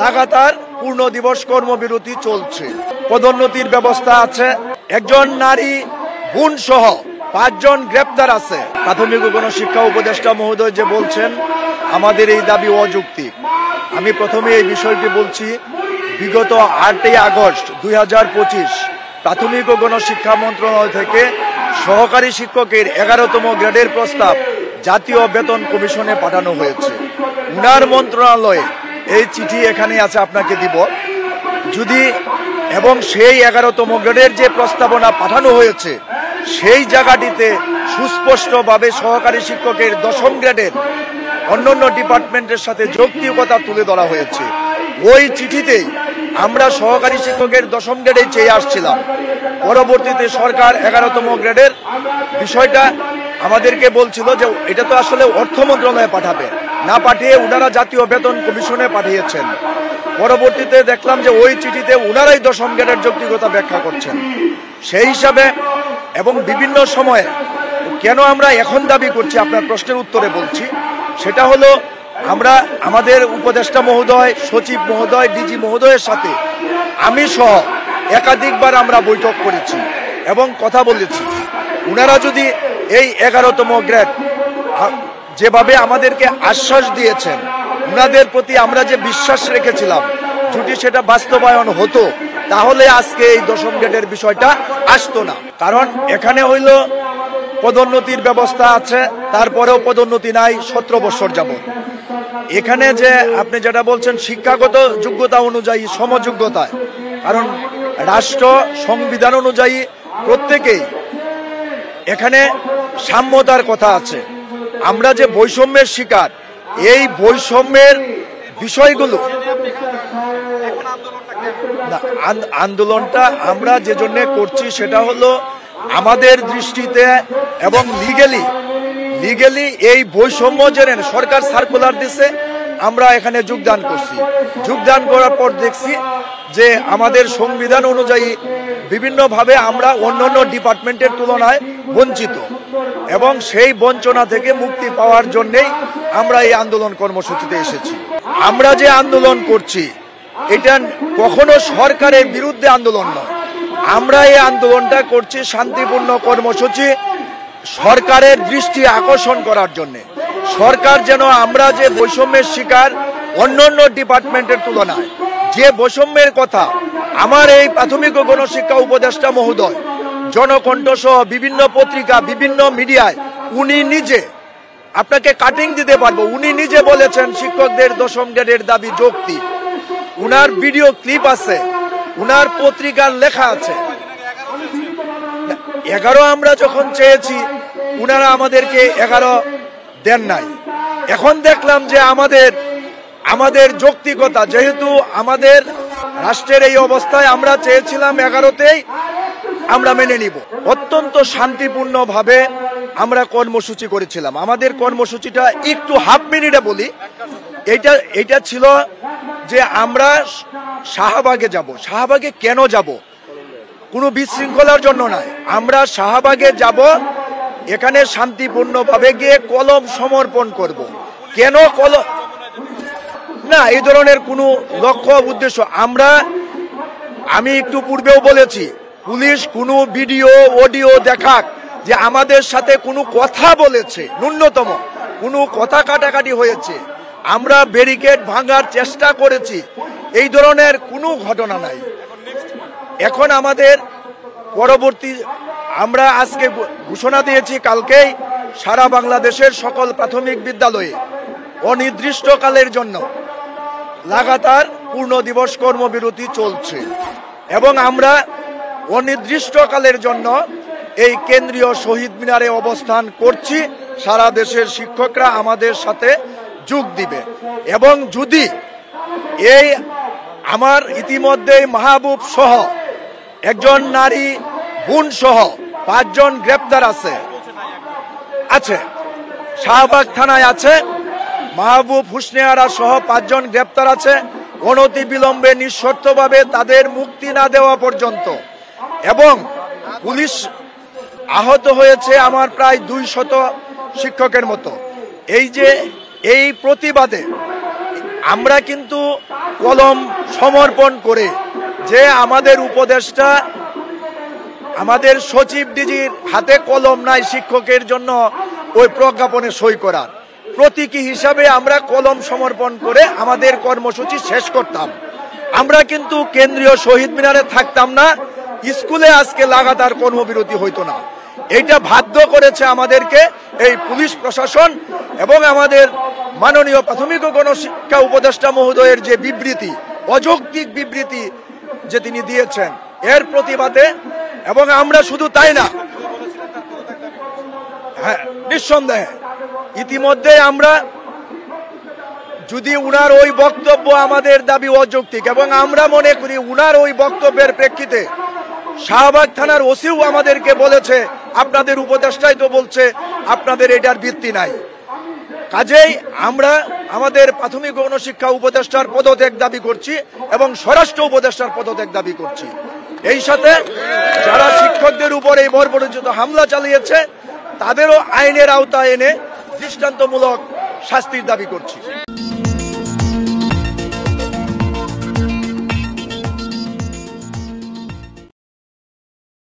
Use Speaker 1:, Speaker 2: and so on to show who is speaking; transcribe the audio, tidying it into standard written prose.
Speaker 1: লাগাতার পূর্ণ দিবস কর্মবিরতি চলছে। পদোন্নতির ব্যবস্থা আছে। একজন নারী বোন সহ 5 জন গ্রেপ্তার আছে। প্রাথমিক ও গণশিক্ষা উপদেষ্টা মহোদয় যে বলছেন আমাদের এই দাবি অযৌক্তিক, আমি প্রথমে এই বিষয়টি বলছি। বিগত 8ই আগস্ট 2025 প্রাথমিক ও গণশিক্ষা মন্ত্রণালয় থেকে সহকারী শিক্ষকের 11তম গ্রেডের প্রস্তাব জাতীয় বেতন কমিশনে পাঠানো হয়েছে। উনার মন্ত্রণালয়ে এই চিঠি এখানে আছে, আপনাকে দিব যদি। এবং সেই 11তম গ্রেডের যে প্রস্তাবনা পাঠানো হয়েছে সেই জায়গাটিতে সুস্পষ্টভাবে সহকারী শিক্ষকের 10ম গ্রেডের অন্যান্য ডিপার্টমেন্টের সাথে যৌক্তিকতা তুলে ধরা হয়েছে। ওই চিঠিতেই আমরা সহকারী শিক্ষকের 10ম গ্রেডে চেয়ে আসছিলাম। পরবর্তীতে সরকার 11তম গ্রেডের বিষয়টা আমাদেরকে বলছিল যে এটা তো আসলে অর্থ মন্ত্রণালয়ে পাঠাবে, না পাঠিয়ে উনারা জাতীয় বেতন কমিশনে পাঠিয়েছেন। পরবর্তীতে দেখলাম যে ওই চিঠিতে উনারাই 10ম গ্রেডের যৌক্তিকতা ব্যাখ্যা করছেন। সেই হিসাবে এবং বিভিন্ন সময়ে কেন আমরা এখন দাবি করছি, আপনার প্রশ্নের উত্তরে বলছি, সেটা হলো আমরা আমাদের উপদেষ্টা মহোদয়, সচিব মহোদয়, ডিজি মহোদয়ের সাথে আমি সহ একাধিকবার আমরা বৈঠক করেছি এবং কথা বলেছি। উনারা যদি এই 11তম গ্রেড যেভাবে আমাদেরকে আশ্বাস দিয়েছেন, উনাদের প্রতি আমরা যে বিশ্বাস রেখেছিলাম, যদি সেটা বাস্তবায়ন হতো তাহলে আজকে এই 10ম গ্রেডের বিষয়টা আসতো না। কারণ এখানে হইল পদোন্নতির ব্যবস্থা আছে, তারপরেও পদোন্নতি নাই 17 বছর যাবত। এখানে যে আপনি যেটা বলছেন শিক্ষাগত যোগ্যতা অনুযায়ী সমযোগ্যতায়, কারণ রাষ্ট্র সংবিধান অনুযায়ী প্রত্যেকেই এখানে সাম্যতার কথা আছে। আমরা যে বৈষম্যের শিকার, এই বৈষম্যের বিষয়গুলো আন্দোলনটা আমরা যে জন্য করছি সেটা হলো আমাদের দৃষ্টিতে এবং লিগেলি এই বৈষম্য জেনে সরকার সার্কুলার দিছে, আমরা এখানে যোগদান করছি। যোগদান করার পর দেখছি যে আমাদের সংবিধান অনুযায়ী বিভিন্নভাবে আমরা অন্যান্য ডিপার্টমেন্টের তুলনায় বঞ্চিত, এবং সেই বঞ্চনা থেকে মুক্তি পাওয়ার জন্যই আমরা এই আন্দোলন কর্মসূচিতে এসেছি। আমরা যে আন্দোলন করছি এটা কখনো সরকারের বিরুদ্ধে আন্দোলন নয়। আমরা এই আন্দোলনটা করছি শান্তিপূর্ণ কর্মসূচি, সরকারের দৃষ্টি আকর্ষণ করার জন্য। সরকার যেন আমরা যে বৈষম্যের শিকার অন্যান্য ডিপার্টমেন্টের তুলনায়, যে বৈষম্যের কথা আমার এই প্রাথমিক ও গণশিক্ষা উপদেষ্টা মহোদয় জনকণ্ঠ সহ বিভিন্ন পত্রিকা, বিভিন্ন মিডিয়ায় উনি নিজে, আপনাকে কাটিং দিতে পারবো, উনি নিজে বলেছেন শিক্ষকদের 10ম গ্রেডের দাবি যৌক্তিক। উনার ভিডিও ক্লিপ আছে, উনার পত্রিকার লেখা আছে। 11 আমরা যখন চেয়েছি উনারা আমাদেরকে 11 দেন নাই। এখন দেখলাম যে আমাদের যৌক্তিকতা, যেহেতু আমাদের রাষ্ট্রের এই অবস্থায় আমরা চেয়েছিলাম 11তেই আমরা মেনে নিব। অত্যন্ত শান্তিপূর্ণভাবে আমরা কর্মসূচি করেছিলাম। আমাদের কর্মসূচিটা একটু হাফ মিনিটে বলি। এইটা ছিল যে আমরা শাহবাগে যাব। শাহবাগে কেন যাব? কোনো বিশৃঙ্খলার জন্য নয়। আমরা শাহবাগে যাব, এখানে শান্তিপূর্ণভাবে গিয়ে কলম সমর্পণ করব। কেন কলম না, এই ধরনের কোনো লক্ষ্য উদ্দেশ্য আমি একটু পূর্বেও বলেছি, পুলিশ কোনো ভিডিও অডিও দেখাক যে আমাদের সাথে কোনো কথা বলেছে, ন্যূনতম কোনো কথা কাটাকাটি হয়েছে, আমরা ব্যারিকেড ভাঙার চেষ্টা করেছি, এই ধরনের কোনো ঘটনা নাই। এখন আমাদের পরবর্তী, আমরা আজকে ঘোষণা দিয়েছি কালকেই সারা বাংলাদেশের সকল প্রাথমিক বিদ্যালয়ে অনির্দিষ্টকালের জন্য লাগাতার পূর্ণ দিবস কর্মবিরতি চলছে, এবং আমরা অনির্দিষ্টকালের জন্য এই কেন্দ্রীয় শহীদ মিনারে অবস্থান করছি। সারা দেশের শিক্ষকরা আমাদের সাথে যোগ দিবে। এবং যদি এই আমার ইতিমধ্যে মাহবুব সহ একজন নারী বোন সহ 5 জন গ্রেপ্তার আছে, শাহবাগ থানায় আছে। মাহবুব হুসনেয়ারা সহ 5 জন গ্রেপ্তার আছে। অনতি বিলম্বে নিঃশর্তভাবে তাদের মুক্তি না দেওয়া পর্যন্ত, এবং পুলিশ আহত হয়েছে আমার প্রায় 200 শিক্ষকের মতো। এই প্রতিবাদে আমরা কিন্তু কলম সমর্পণ করে যে আমাদের উপদেষ্টা আমাদের সচিব ডিজির হাতে কলম নাই শিক্ষকের জন্য ওই প্রজ্ঞাপনে সই করার প্রতীকী হিসাবে আমরা কলম সমর্পণ করে আমাদের কর্মসূচি শেষ করতাম। আমরা কিন্তু কেন্দ্রীয় শহীদ মিনারে থাকতাম না, স্কুলে আজকে লাগাতার কর্মবিরতি হইতো না। এইটা বাধ্য করেছে আমাদেরকে এই পুলিশ প্রশাসন এবং আমাদের মাননীয় প্রাথমিক ও গণশিক্ষা উপদেষ্টা মহোদয়ের যে বিবৃতি, অযৌক্তিক বিবৃতি যে তিনি দিয়েছেন, এর প্রতিবাদে। এবং আমরা শুধু তাই না, হ্যাঁ নিঃসন্দেহে ইতিমধ্যে আমরা যদি উনার ওই বক্তব্য আমাদের দাবি অযৌক্তিক এবং আমরা মনে করি উনার ওই বক্তব্যের প্রেক্ষিতে শাহবাগ থানার ওসিও আমাদেরকে বলেছে আপনাদের উপদেষ্টাই তো বলছে আপনাদের এটার ভিত্তি নাই, কাজেই আমরা আমাদের প্রাথমিক গণশিক্ষা উপদেষ্টার পদত্যাগ দাবি করছি এবং স্বরাষ্ট্র উপদেষ্টার পদত্যাগ দাবি করছি। এই সাথে যারা শিক্ষকদের উপর এই বর্বরোচিত হামলা চালিয়েছে তাদেরও আইনের আওতায় এনে দৃষ্টান্তমূলক শাস্তির দাবি করছি।